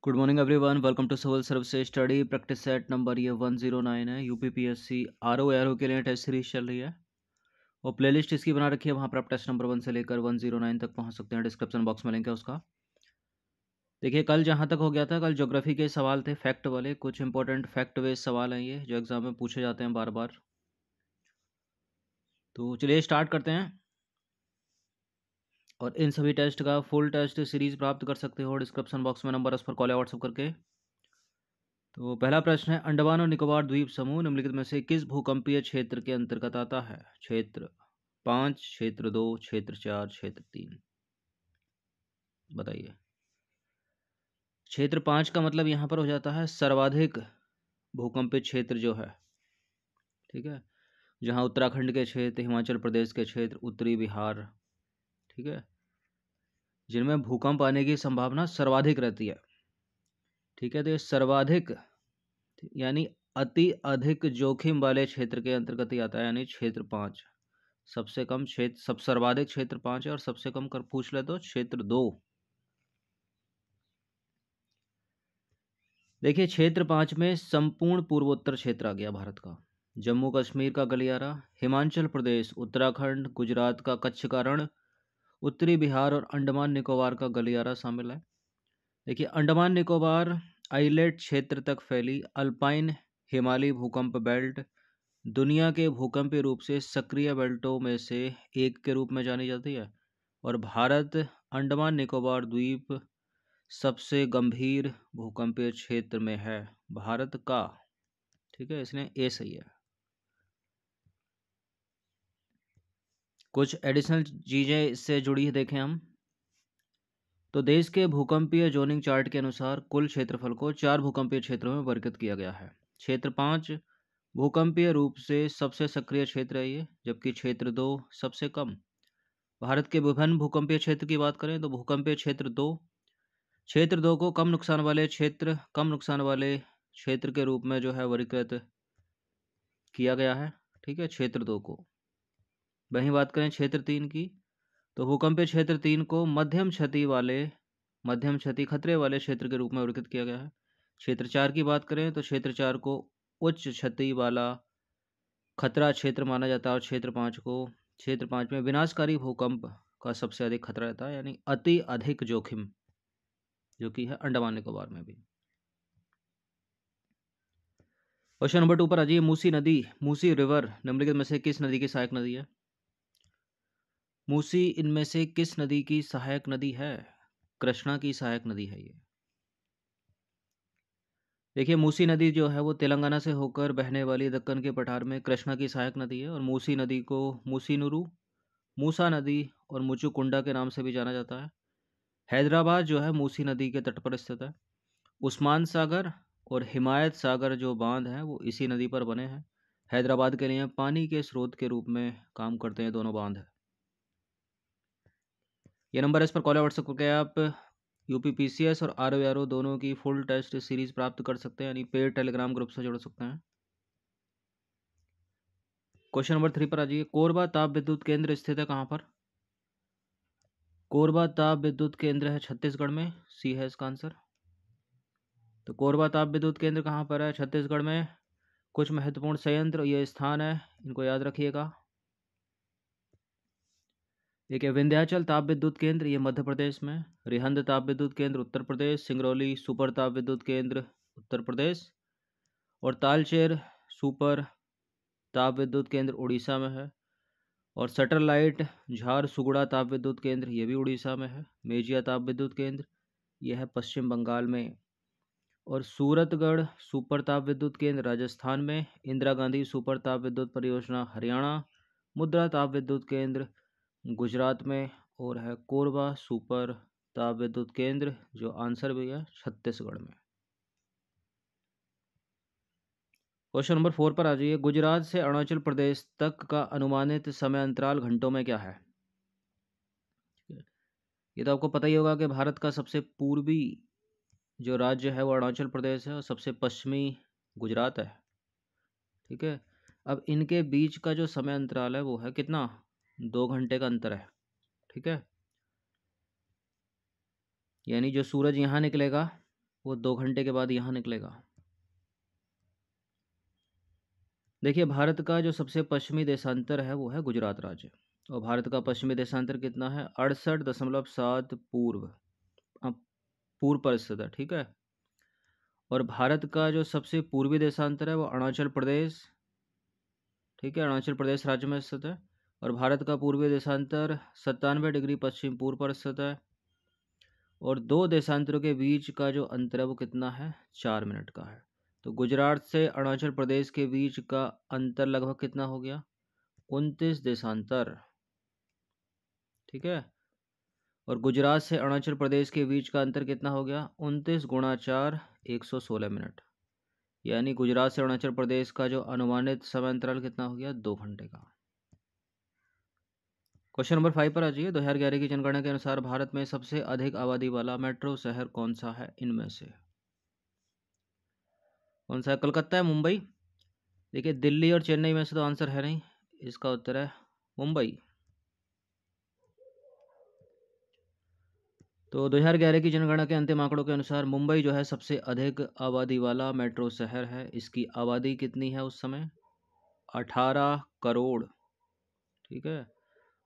Good morning everyone, welcome to civil services study practice set number ये 109 है। UPPSC RO ARO के लिए test series चल रही है और प्लेलिस्ट इसकी बना रखी है। वहाँ पर आप टेस्ट नंबर 1 से लेकर 109 तक पहुँच सकते हैं। डिस्क्रिप्शन बॉक्स में लिंक है उसका। देखिए, कल जहाँ तक हो गया था, कल ज्योग्राफी के सवाल थे फैक्ट वाले। कुछ इंपॉर्टेंट फैक्ट बेस्ड सवाल हैं ये, जो एग्जाम में पूछे जाते हैं बार बार। तो चलिए स्टार्ट करते हैं। और इन सभी टेस्ट का फुल टेस्ट सीरीज प्राप्त कर सकते हो डिस्क्रिप्शन बॉक्स में, नंबर उस पर कॉल या व्हाट्सअप करके। तो पहला प्रश्न है, अंडमान और निकोबार द्वीप समूह निम्नलिखित में से किस भूकंपीय क्षेत्र के अंतर्गत आता है? क्षेत्र 5, क्षेत्र 2, क्षेत्र 4, क्षेत्र 3, बताइए। क्षेत्र 5 का मतलब यहाँ पर हो जाता है सर्वाधिक भूकंपीय क्षेत्र जो है, ठीक है, जहाँ उत्तराखंड के क्षेत्र, हिमाचल प्रदेश के क्षेत्र, उत्तरी बिहार, ठीक है, जिनमें भूकंप आने की संभावना सर्वाधिक रहती है, ठीक है। तो ये सर्वाधिक यानी अति अधिक जोखिम वाले क्षेत्र के अंतर्गत ही आता है, यानी क्षेत्र 5। सबसे कम क्षेत्र, सब सर्वाधिक क्षेत्र 5 है, और सबसे कम कर पूछ ले तो क्षेत्र 2। देखिए, क्षेत्र 5 में संपूर्ण पूर्वोत्तर क्षेत्र आ गया भारत का। जम्मू कश्मीर का गलियारा, हिमाचल प्रदेश, उत्तराखंड, गुजरात का कच्छ का रण, उत्तरी बिहार और अंडमान निकोबार का गलियारा शामिल है। देखिए, अंडमान निकोबार आइलैंड क्षेत्र तक फैली अल्पाइन हिमालयी भूकंप बेल्ट दुनिया के भूकंपीय रूप से सक्रिय बेल्टों में से एक के रूप में जानी जाती है। और भारत अंडमान निकोबार द्वीप सबसे गंभीर भूकंपीय क्षेत्र में है भारत का, ठीक है, इसलिए ए सही है। कुछ एडिशनल चीज़ें इससे जुड़ी है, देखें हम। तो देश के भूकंपीय जोनिंग चार्ट के अनुसार कुल क्षेत्रफल को 4 भूकंपीय क्षेत्रों में वर्गीकृत किया गया है। क्षेत्र 5 भूकंपीय रूप से सबसे सक्रिय क्षेत्र है ये, जबकि क्षेत्र 2 सबसे कम। भारत के विभिन्न भूकंपीय क्षेत्र की बात करें तो भूकंपीय क्षेत्र 2 को कम नुकसान वाले क्षेत्र के रूप में जो है वर्गीकृत किया गया है, ठीक है, क्षेत्र 2 को। वहीं बात करें क्षेत्र 3 की, तो भूकंपीय क्षेत्र 3 को मध्यम क्षति खतरे वाले क्षेत्र के रूप में वर्गीकृत किया गया है। क्षेत्र 4 की बात करें तो क्षेत्र 4 को उच्च क्षति वाला खतरा क्षेत्र माना जाता है, और क्षेत्र 5 में विनाशकारी भूकंप का सबसे अधिक खतरा रहता है, यानी अति अधिक जोखिम, जो कि है अंडमान निकोबार में भी। क्वेश्चन नंबर 2 पर आ जाइए। मूसी रिवर निम्नलिखित में से किस नदी की सहायक नदी है? मूसी इनमें से किस नदी की सहायक नदी है? कृष्णा की सहायक नदी है ये। देखिए, मूसी नदी जो है वो तेलंगाना से होकर बहने वाली दक्कन के पठार में कृष्णा की सहायक नदी है। और मूसी नदी को मूसीनुरु, मूसा नदी और मुचुकुंडा के नाम से भी जाना जाता है। हैदराबाद जो है मूसी नदी के तट पर स्थित है। उस्मान सागर और हिमायत सागर जो बांध हैं वो इसी नदी पर बने हैं। हैदराबाद के लिए पानी के स्रोत के रूप में काम करते हैं दोनों बांध। ये नंबर है, इस पर कॉल या व्हाट्सएप करके आप यूपीपीसीएस और आरओ दोनों की फुल टेस्ट सीरीज प्राप्त कर सकते हैं, यानी पेड टेलीग्राम ग्रुप से जुड़ सकते हैं। क्वेश्चन नंबर 3 पर आ जाइए। कोरबा ताप विद्युत केंद्र स्थित है कहाँ पर? कोरबा ताप विद्युत केंद्र है छत्तीसगढ़ में, सी है इसका आंसर। तो कोरबा ताप विद्युत केंद्र कहाँ पर है? छत्तीसगढ़ में। कुछ महत्वपूर्ण संयंत्र, ये स्थान है, इनको याद रखिएगा। एक है विंध्याचल ताप विद्युत केंद्र, ये मध्य प्रदेश में। रिहंद ताप विद्युत केंद्र उत्तर प्रदेश। सिंगरौली सुपर ताप विद्युत केंद्र उत्तर प्रदेश। और तालचेर सुपर ताप विद्युत केंद्र उड़ीसा में है। और सटरलाइट झारसुगुड़ा ताप विद्युत केंद्र, ये भी उड़ीसा में है। मेजिया ताप विद्युत केंद्र, यह है पश्चिम बंगाल में। और सूरतगढ़ सुपर ताप विद्युत केंद्र राजस्थान में। इंदिरा गांधी सुपर ताप विद्युत परियोजना हरियाणा। मुद्रा ताप विद्युत केंद्र गुजरात में। और है कोरबा सुपर ताप विद्युत केंद्र, जो आंसर भी है, छत्तीसगढ़ में। क्वेश्चन नंबर 4 पर आ जाइए। गुजरात से अरुणाचल प्रदेश तक का अनुमानित समय अंतराल घंटों में क्या है? ये तो आपको पता ही होगा कि भारत का सबसे पूर्वी जो राज्य है वो अरुणाचल प्रदेश है, और सबसे पश्चिमी गुजरात है, ठीक है। अब इनके बीच का जो समय अंतराल है वो है कितना? 2 घंटे का अंतर है, ठीक है। यानी जो सूरज यहाँ निकलेगा वो 2 घंटे के बाद यहाँ निकलेगा। देखिए, भारत का जो सबसे पश्चिमी देशांतर है वो है गुजरात राज्य, और भारत का पश्चिमी देशांतर कितना है? 68.7 पूर्व पर स्थित है, ठीक है। और भारत का जो सबसे पूर्वी देशांतर है वो अरुणाचल प्रदेश, ठीक है, अरुणाचल प्रदेश राज्य में स्थित है। और भारत का पूर्वी देशांतर 97 डिग्री पश्चिम पूर्व पर स्थित है। और दो देशांतरों के बीच का जो अंतर है वो कितना है? 4 मिनट का है। तो गुजरात से अरुणाचल प्रदेश के बीच का अंतर लगभग कितना हो गया? 29 देशांतर, ठीक है। और गुजरात से अरुणाचल प्रदेश के बीच का अंतर कितना हो गया? 29 गुणा 4, 116 मिनट। यानी गुजरात से अरुणाचल प्रदेश का जो अनुमानित समय अंतराल कितना हो गया? 2 घंटे का। क्वेश्चन नंबर 5 पर आ जाइए। 2011 की जनगणना के अनुसार भारत में सबसे अधिक आबादी वाला मेट्रो शहर कौन सा है इनमें से? कौन सा है? कलकत्ता है, मुंबई? देखिए, दिल्ली और चेन्नई में से तो आंसर है नहीं, इसका उत्तर है मुंबई। तो 2011 की जनगणना के अंतिम आंकड़ों के अनुसार मुंबई जो है सबसे अधिक आबादी वाला मेट्रो शहर है। इसकी आबादी कितनी है उस समय? 18 करोड़, ठीक है।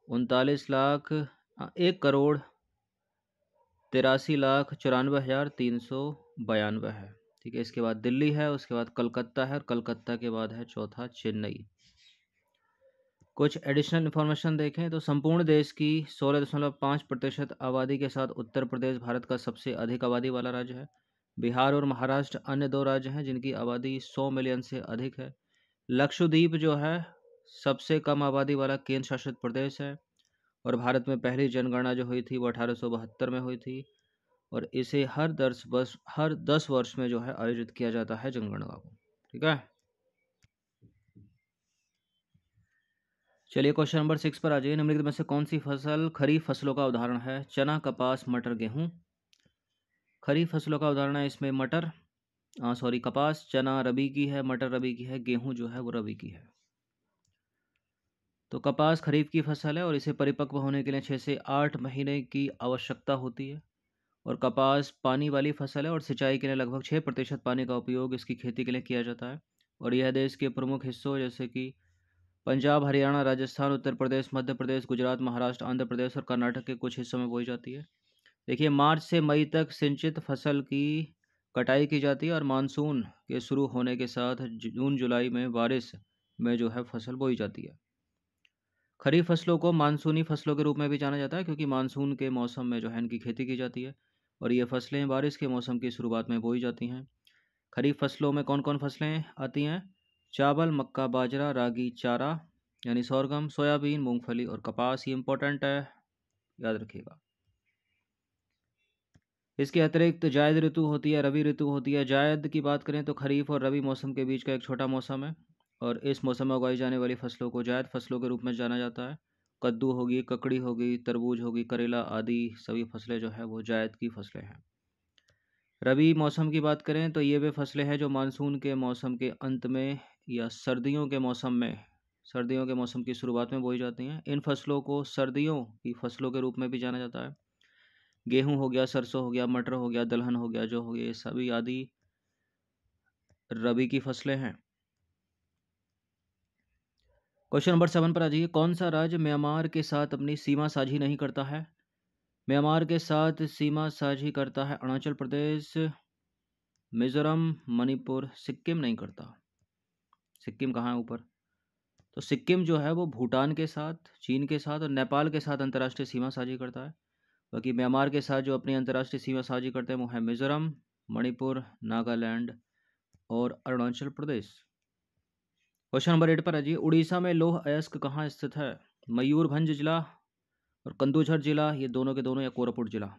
39 लाख 1 करोड़ 83,94,392 है, ठीक है। इसके बाद दिल्ली है, उसके बाद कलकत्ता है, और कलकत्ता के बाद है चौथा चेन्नई। कुछ एडिशनल इन्फॉर्मेशन देखें तो संपूर्ण देश की 16.5% आबादी के साथ उत्तर प्रदेश भारत का सबसे अधिक आबादी वाला राज्य है। बिहार और महाराष्ट्र अन्य दो राज्य हैं जिनकी आबादी 100 मिलियन से अधिक है। लक्षद्वीप जो है सबसे कम आबादी वाला केंद्र शासित प्रदेश है। और भारत में पहली जनगणना जो हुई थी वो 1872 में हुई थी। और इसे हर 10 वर्ष में जो है आयोजित किया जाता है जनगणना को, ठीक है। चलिए, क्वेश्चन नंबर 6 पर आ जाइए। निम्नलिखित में से कौन सी फसल खरीफ फसलों का उदाहरण है? चना, कपास, मटर, गेहूं। खरीफ फसलों का उदाहरण है इसमें मटर, कपास। चना रबी की है, मटर रबी की है, गेहूं जो है वो रबी की है। तो कपास खरीफ की फसल है और इसे परिपक्व होने के लिए 6 से 8 महीने की आवश्यकता होती है। और कपास पानी वाली फसल है और सिंचाई के लिए लगभग 6% पानी का उपयोग इसकी खेती के लिए किया जाता है। और यह देश के प्रमुख हिस्सों जैसे कि पंजाब, हरियाणा, राजस्थान, उत्तर प्रदेश, मध्य प्रदेश, गुजरात, महाराष्ट्र, आंध्र प्रदेश और कर्नाटक के कुछ हिस्सों में बोई जाती है। देखिए, मार्च से मई तक सिंचित फसल की कटाई की जाती है और मानसून के शुरू होने के साथ जून जुलाई में बारिश में जो है फसल बोई जाती है। खरीफ फसलों को मानसूनी फसलों के रूप में भी जाना जाता है क्योंकि मानसून के मौसम में जो है इनकी खेती की जाती है और ये फसलें बारिश के मौसम की शुरुआत में बोई जाती हैं। खरीफ फसलों में कौन कौन फसलें आती हैं? चावल, मक्का, बाजरा, रागी, चारा यानी सोरगम, सोयाबीन, मूंगफली और कपास। ये इंपॉर्टेंट है, याद रखिएगा। इसके अतिरिक्त जायद ऋतु होती है, रबी ऋतु होती है। जायद की बात करें तो खरीफ और रबी मौसम के बीच का एक छोटा मौसम है और इस मौसम में उगाई जाने वाली फसलों को जायद फसलों के रूप में जाना जाता है। कद्दू होगी, ककड़ी होगी, तरबूज होगी, करेला आदि सभी फसलें जो है वो जायद की फसलें हैं। रबी मौसम की बात करें तो ये वे फसलें हैं जो मानसून के मौसम के अंत में या सर्दियों के मौसम की शुरुआत में बोई जाती हैं। इन फसलों को सर्दियों की फसलों के रूप में भी जाना जाता है। गेहूं हो गया, सरसों हो गया, मटर हो गया, दलहन हो गया, जो हो गया, ये सभी आदि रबी की फसलें हैं। क्वेश्चन नंबर 7 पर आ जाइए। कौन सा राज्य म्यांमार के साथ अपनी सीमा साझी नहीं करता है? म्यांमार के साथ सीमा साझी करता है अरुणाचल प्रदेश, मिजोरम, मणिपुर। सिक्किम नहीं करता। सिक्किम कहाँ है? ऊपर। तो सिक्किम जो है वो भूटान के साथ, चीन के साथ और नेपाल के साथ अंतर्राष्ट्रीय सीमा साझी करता है। बाकी म्यांमार के साथ जो अपनी अंतर्राष्ट्रीय सीमा साझी करते हैं वो है मिजोरम, मणिपुर, नागालैंड और अरुणाचल प्रदेश। क्वेश्चन नंबर 8 पर आ जाइए। उड़ीसा में लौह अयस्क कहाँ स्थित है? मयूरभंज जिला और कंदूझर जिला, ये दोनों के दोनों, या कोरापुट जिला।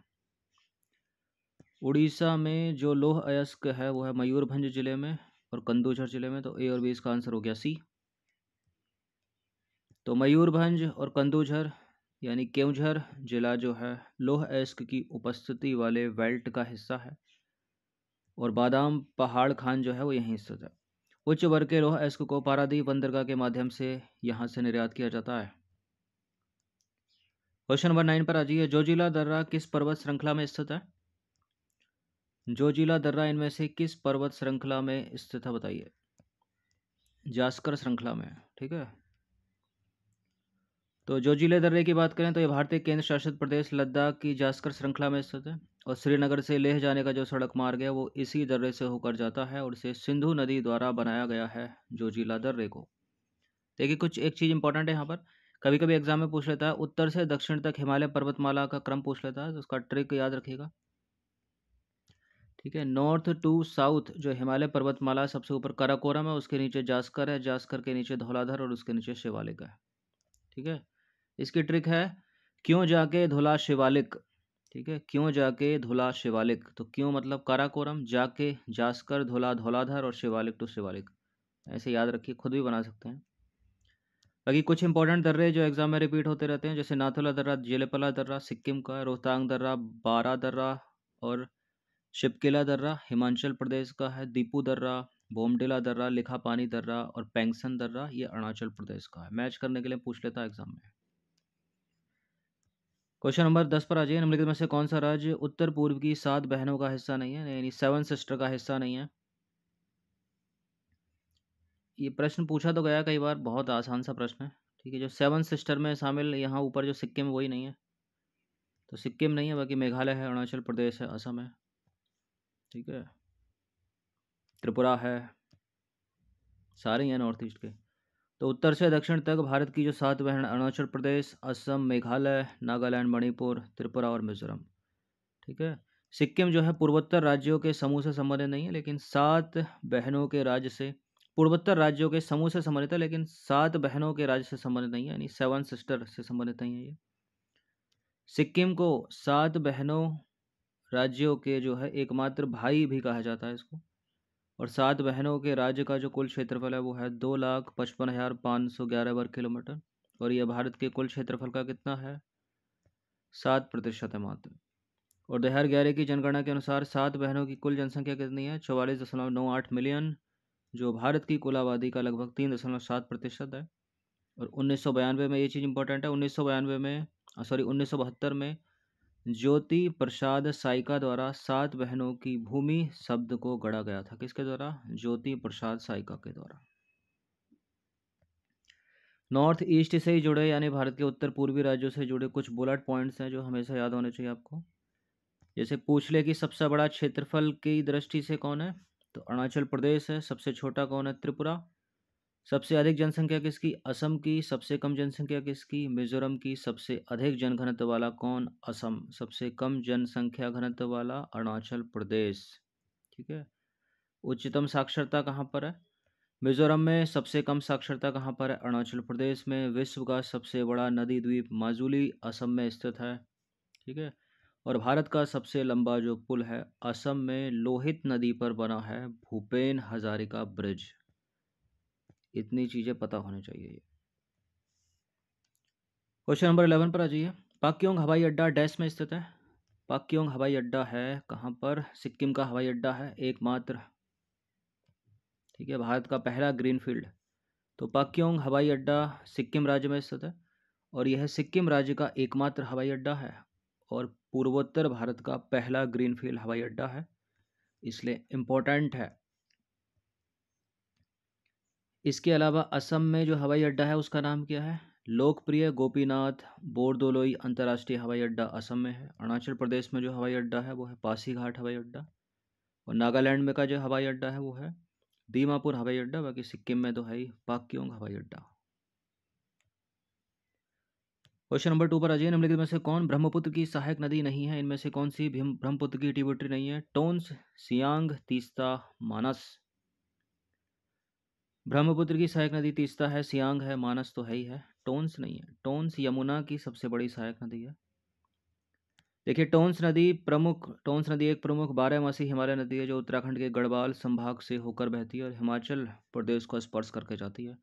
उड़ीसा में जो लौह अयस्क है वो है मयूरभंज जिले में और कंदूझर जिले में। तो ए और बी इसका आंसर हो गया सी। तो मयूरभंज और कंदूझर यानी केवझर जिला जो है लौह अयस्क की उपस्थिति वाले बेल्ट का हिस्सा है और बादाम पहाड़ खान जो है वो यहीं स्थित है। उच्च वर्ग के लौह अयस्क को पारादीप बंदरगाह के माध्यम से यहाँ से निर्यात किया जाता है। क्वेश्चन नंबर 9 पर आ जाइए। जोजिला दर्रा किस पर्वत श्रृंखला में स्थित है? जोजिला दर्रा इनमें से किस पर्वत श्रृंखला में स्थित है बताइए। जास्कर श्रृंखला में, ठीक है। तो जोजिला दर्रे की बात करें तो ये भारतीय केंद्र शासित प्रदेश लद्दाख की जास्कर श्रृंखला में स्थित है और श्रीनगर से लेह जाने का जो सड़क मार्ग है वो इसी दर्रे से होकर जाता है और इसे सिंधु नदी द्वारा बनाया गया है जोजिला दर्रे को। देखिए कुछ एक चीज़ इंपॉर्टेंट है यहाँ पर, कभी कभी एग्जाम में पूछ लेता है उत्तर से दक्षिण तक हिमालय पर्वतमाला का क्रम पूछ लेता है, तो उसका ट्रिक याद रखिएगा, ठीक है। नॉर्थ टू साउथ जो हिमालय पर्वतमाला सबसे ऊपर काराकोरम है, उसके नीचे जास्कर है, जास्कर के नीचे धौलाधर और उसके नीचे शिवालिक है, ठीक है। इसकी ट्रिक है क्यों जाके धुला शिवालिक, ठीक है, क्यों जाके धुला शिवालिक, तो क्यों मतलब काराकोरम, जाके जास्कर, धुला धौलाधर और शिवालिक टू शिवालिक, ऐसे याद रखिए, खुद भी बना सकते हैं। बाकी कुछ इंपॉर्टेंट दर्रे जो एग्जाम में रिपीट होते रहते हैं, जैसे नाथुला दर्रा, जेलेपला दर्रा सिक्किम का, रोहतांग दर्रा, बारा दर्रा और शिपकिला दर्रा हिमाचल प्रदेश का है, दीपू दर्रा, बोमडिला दर्रा, लिखापानी दर्रा और पेंगसन दर्रा ये अरुणाचल प्रदेश का है। मैच करने के लिए पूछ लेता है एग्जाम में। क्वेश्चन नंबर 10 पर आ जाइए। निम्नलिखित में से कौन सा राज्य उत्तर पूर्व की 7 बहनों का हिस्सा नहीं है, यानी 7 सिस्टर का हिस्सा नहीं है। ये प्रश्न पूछा तो गया कई बार, बहुत आसान सा प्रश्न है, ठीक है। जो 7 सिस्टर में शामिल यहाँ ऊपर जो सिक्किम है वही नहीं है, तो सिक्किम नहीं है, बाकी मेघालय है, अरुणाचल प्रदेश है, असम है, ठीक है, त्रिपुरा है, सारे हैं नॉर्थ ईस्ट के। तो उत्तर से दक्षिण तक भारत की जो 7 बहन, अरुणाचल प्रदेश, असम, मेघालय, नागालैंड, मणिपुर, त्रिपुरा और मिजोरम, ठीक है। सिक्किम जो है पूर्वोत्तर राज्यों के समूह से संबंधित नहीं है, लेकिन 7 बहनों के राज्य से, पूर्वोत्तर राज्यों के समूह से संबंधित है, लेकिन 7 बहनों के राज्य से संबंधित नहीं है, यानी 7 सिस्टर से संबंधित नहीं है ये। सिक्किम को 7 बहनों राज्यों के जो है एकमात्र भाई भी कहा जाता है इसको, और 7 बहनों के राज्य का जो कुल क्षेत्रफल है वो है 2,55,511 वर्ग किलोमीटर, और यह भारत के कुल क्षेत्रफल का कितना है, 7% है मात्र। और 2011 की जनगणना के अनुसार 7 बहनों की कुल जनसंख्या कितनी है, 44.98 मिलियन, जो भारत की कुल आबादी का लगभग 3.7% है। और 1992 में, ये चीज़ इंपॉर्टेंट है, 1972 में ज्योति प्रसाद साइका द्वारा 7 बहनों की भूमि शब्द को गढ़ा गया था। किसके द्वारा, ज्योति प्रसाद साइका के द्वारा। नॉर्थ ईस्ट से ही जुड़े यानी भारत के उत्तर पूर्वी राज्यों से जुड़े कुछ बुलेट पॉइंट्स हैं जो हमेशा याद होने चाहिए आपको। जैसे पूछ ले कि सबसे बड़ा क्षेत्रफल की दृष्टि से कौन है, तो अरुणाचल प्रदेश है। सबसे छोटा कौन है, त्रिपुरा। सबसे अधिक जनसंख्या किसकी, असम की। सबसे कम जनसंख्या किसकी, मिजोरम की। सबसे अधिक जनघनत्व वाला कौन, असम। सबसे कम जनसंख्या घनत्व वाला अरुणाचल प्रदेश, ठीक है। उच्चतम साक्षरता कहाँ पर है, मिजोरम में। सबसे कम साक्षरता कहाँ पर है, अरुणाचल प्रदेश में। विश्व का सबसे बड़ा नदी द्वीप माजुली असम में स्थित है, ठीक है। और भारत का सबसे लंबा जो पुल है असम में लोहित नदी पर बना है, भूपेन हजारिका ब्रिज। इतनी चीज़ें पता होनी चाहिए। क्वेश्चन नंबर 11 पर आ जाइए। पाक्योंग हवाई अड्डा डैश में स्थित है। पाक्योंग हवाई अड्डा है कहाँ पर, सिक्किम का हवाई अड्डा है एकमात्र, ठीक है, भारत का पहला ग्रीनफील्ड। तो पाक्योंग हवाई अड्डा सिक्किम राज्य में स्थित है और यह सिक्किम राज्य का एकमात्र हवाई अड्डा है और पूर्वोत्तर भारत का पहला ग्रीनफील्ड हवाई अड्डा है, इसलिए इम्पोर्टेंट है। इसके अलावा असम में जो हवाई अड्डा है उसका नाम क्या है, लोकप्रिय गोपीनाथ बोरदोलोई अंतर्राष्ट्रीय हवाई अड्डा असम में है। अरुणाचल प्रदेश में जो हवाई अड्डा है वो है पासीघाट हवाई अड्डा, और नागालैंड में का जो हवाई अड्डा है वो है दीमापुर हवाई अड्डा। बाकी सिक्किम में तो है ही पाक्योंग हवाई अड्डा। क्वेश्चन नंबर 2 पर आ जाइए। निम्नलिखित में से कौन ब्रह्मपुत्र की सहायक नदी नहीं है, इनमें से कौन सी ब्रह्मपुत्र की ट्रिब्यूटरी नहीं है, टोन्स, सियांग, तीस्ता, मानस। ब्रह्मपुत्र की सहायक नदी तीस्ता है, सियांग है, मानस तो है ही है, टोन्स नहीं है। टोन्स यमुना की सबसे बड़ी सहायक नदी है। देखिए टोन्स नदी एक प्रमुख 12मासी हिमालय नदी है जो उत्तराखंड के गढ़वाल संभाग से होकर बहती है और हिमाचल प्रदेश को स्पर्श करके जाती है।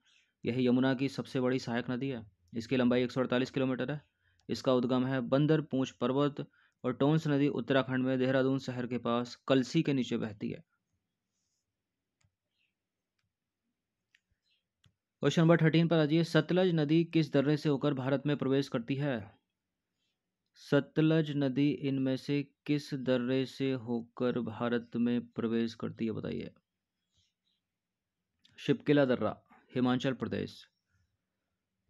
यह यमुना की सबसे बड़ी सहायक नदी है। इसकी लंबाई 148 किलोमीटर है। इसका उद्गम है बंदर पूंछ पर्वत, और टोन्स नदी उत्तराखंड में देहरादून शहर के पास कलसी के नीचे बहती है। क्वेश्चन नंबर 13 पर आ जाइए। सतलज नदी किस दर्रे से होकर भारत में प्रवेश करती है, सतलज नदी इनमें से किस दर्रे से होकर भारत में प्रवेश करती है, बताइए। शिपकिला दर्रा, हिमाचल प्रदेश।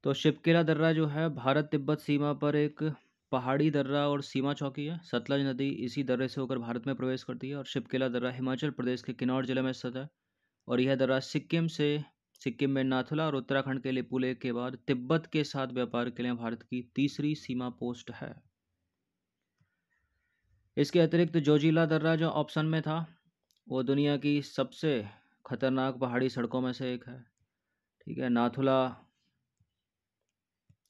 तो शिपकिला दर्रा जो है भारत तिब्बत सीमा पर एक पहाड़ी दर्रा और सीमा चौकी है। सतलज नदी इसी दर्रे से होकर भारत में प्रवेश करती है और शिपकिला दर्रा हिमाचल प्रदेश के किन्नौर जिले में स्थित है। और यह दर्रा सिक्किम में नाथुला और उत्तराखंड के लिपुलेख के बाद तिब्बत के साथ व्यापार के लिए भारत की तीसरी सीमा पोस्ट है। इसके अतिरिक्त जोजिला दर्रा जो ऑप्शन में था वो दुनिया की सबसे खतरनाक पहाड़ी सड़कों में से एक है। ठीक है, नाथुला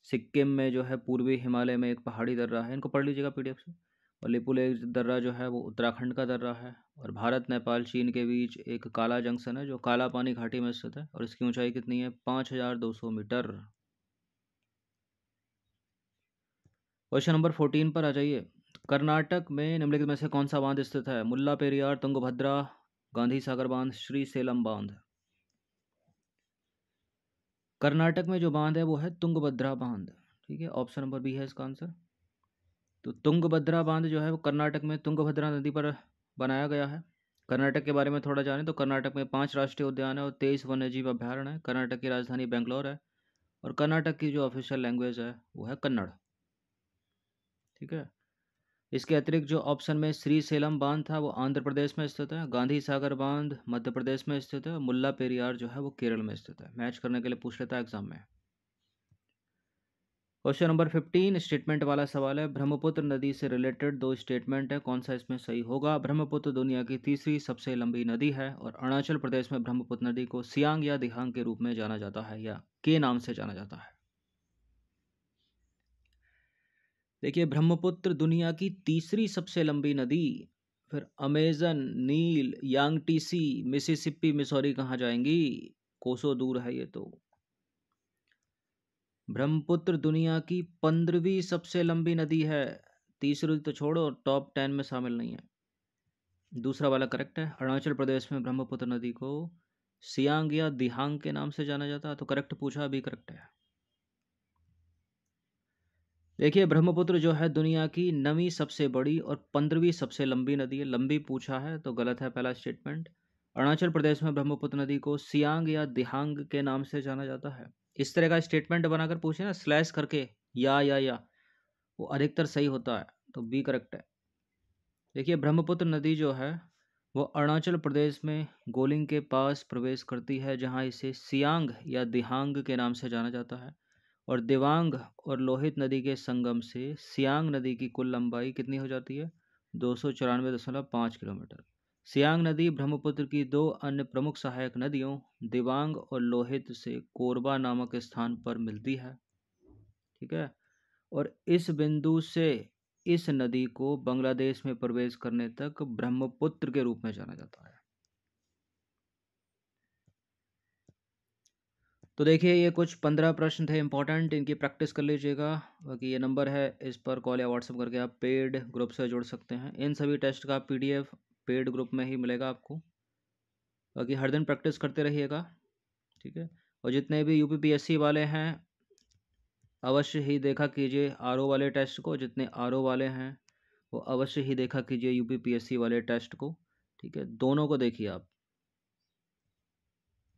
सिक्किम में जो है पूर्वी हिमालय में एक पहाड़ी दर्रा है, इनको पढ़ लीजिएगा पीडीएफ से। और लिपुलेख दर्रा जो है वो उत्तराखंड का दर्रा है। और भारत नेपाल चीन के बीच एक काला जंक्शन है जो काला पानी घाटी में स्थित है और इसकी ऊंचाई कितनी है, 5200 मीटर। क्वेश्चन नंबर 14 पर आ जाइए। कर्नाटक में निम्नलिखित में से कौन सा बांध स्थित है? मुल्ला पेरियार, तुंगभद्रा, गांधी सागर बांध, श्री सेलम बांध। कर्नाटक में जो बांध है वो है तुंगभद्रा बांध। ठीक है, ऑप्शन नंबर बी है इसका आंसर। तो तुंगभद्रा बांध जो है वो कर्नाटक में तुंगभद्रा नदी पर बनाया गया है। कर्नाटक के बारे में थोड़ा जानें तो कर्नाटक में 5 राष्ट्रीय उद्यान है और 23 वन्यजीव अभ्यारण्य है। कर्नाटक की राजधानी बेंगलोर है और कर्नाटक की जो ऑफिशियल लैंग्वेज है वो है कन्नड़। ठीक है, इसके अतिरिक्त जो ऑप्शन में श्री सेलम बांध था वो आंध्र प्रदेश में स्थित है, गांधी सागर बांध मध्य प्रदेश में स्थित है, मुल्ला पेरियार जो है वो केरल में स्थित है। मैच करने के लिए पूछ लेता है एग्जाम में। क्वेश्चन नंबर 15 स्टेटमेंट वाला सवाल है। ब्रह्मपुत्र नदी से रिलेटेड 2 स्टेटमेंट है, कौन सा इसमें सही होगा? ब्रह्मपुत्र दुनिया की तीसरी सबसे लंबी नदी है और अरुणाचल प्रदेश में ब्रह्मपुत्र नदी को सियांग या दिहांग के रूप में जाना जाता है या के नाम से जाना जाता है। देखिए, ब्रह्मपुत्र दुनिया की तीसरी सबसे लंबी नदी, फिर अमेजन, नील, यांगटीसी, मिसिसिपी, मिसौरी कहाँ जाएंगी? कोसों दूर है ये तो। ब्रह्मपुत्र दुनिया की 15वीं सबसे लंबी नदी है, तीसरी तो छोड़ो, टॉप 10 में शामिल नहीं है। दूसरा वाला करेक्ट है। अरुणाचल प्रदेश में ब्रह्मपुत्र नदी को सियांग या दिहांग के नाम से जाना जाता है, तो करेक्ट पूछा, अभी करेक्ट है। देखिए, ब्रह्मपुत्र जो है दुनिया की 9वीं सबसे बड़ी और 15वीं सबसे लंबी नदी है। लंबी पूछा है तो गलत है पहला स्टेटमेंट। अरुणाचल प्रदेश में ब्रह्मपुत्र नदी को सियांग या दिहांग के नाम से जाना जाता है। इस तरह का स्टेटमेंट बनाकर पूछे ना स्लैश करके या वो अधिकतर सही होता है, तो बी करेक्ट है। देखिए, ब्रह्मपुत्र नदी जो है वो अरुणाचल प्रदेश में गोलिंग के पास प्रवेश करती है जहाँ इसे सियांग या दिहांग के नाम से जाना जाता है। और दिवांग और लोहित नदी के संगम से सियांग नदी की कुल लंबाई कितनी हो जाती है? 294.5 किलोमीटर। सियांग नदी ब्रह्मपुत्र की 2 अन्य प्रमुख सहायक नदियों दिवांग और लोहित से कोरबा नामक स्थान पर मिलती है। ठीक है, और इस बिंदु से इस नदी को बांग्लादेश में प्रवेश करने तक ब्रह्मपुत्र के रूप में जाना जाता है। तो देखिए, ये कुछ 15 प्रश्न थे इंपॉर्टेंट, इनकी प्रैक्टिस कर लीजिएगा। बाकी ये नंबर है, इस पर कॉल या व्हाट्सएप करके आप पेड ग्रुप से जुड़ सकते हैं। इन सभी टेस्ट का PDF पेड ग्रुप में ही मिलेगा आपको। बाकी हर दिन प्रैक्टिस करते रहिएगा। ठीक है, और जितने भी UPPSC वाले हैं अवश्य ही देखा कीजिए RO वाले टेस्ट को। जितने RO वाले हैं वो अवश्य ही देखा कीजिए UPPSC वाले टेस्ट को। ठीक है, दोनों को देखिए आप।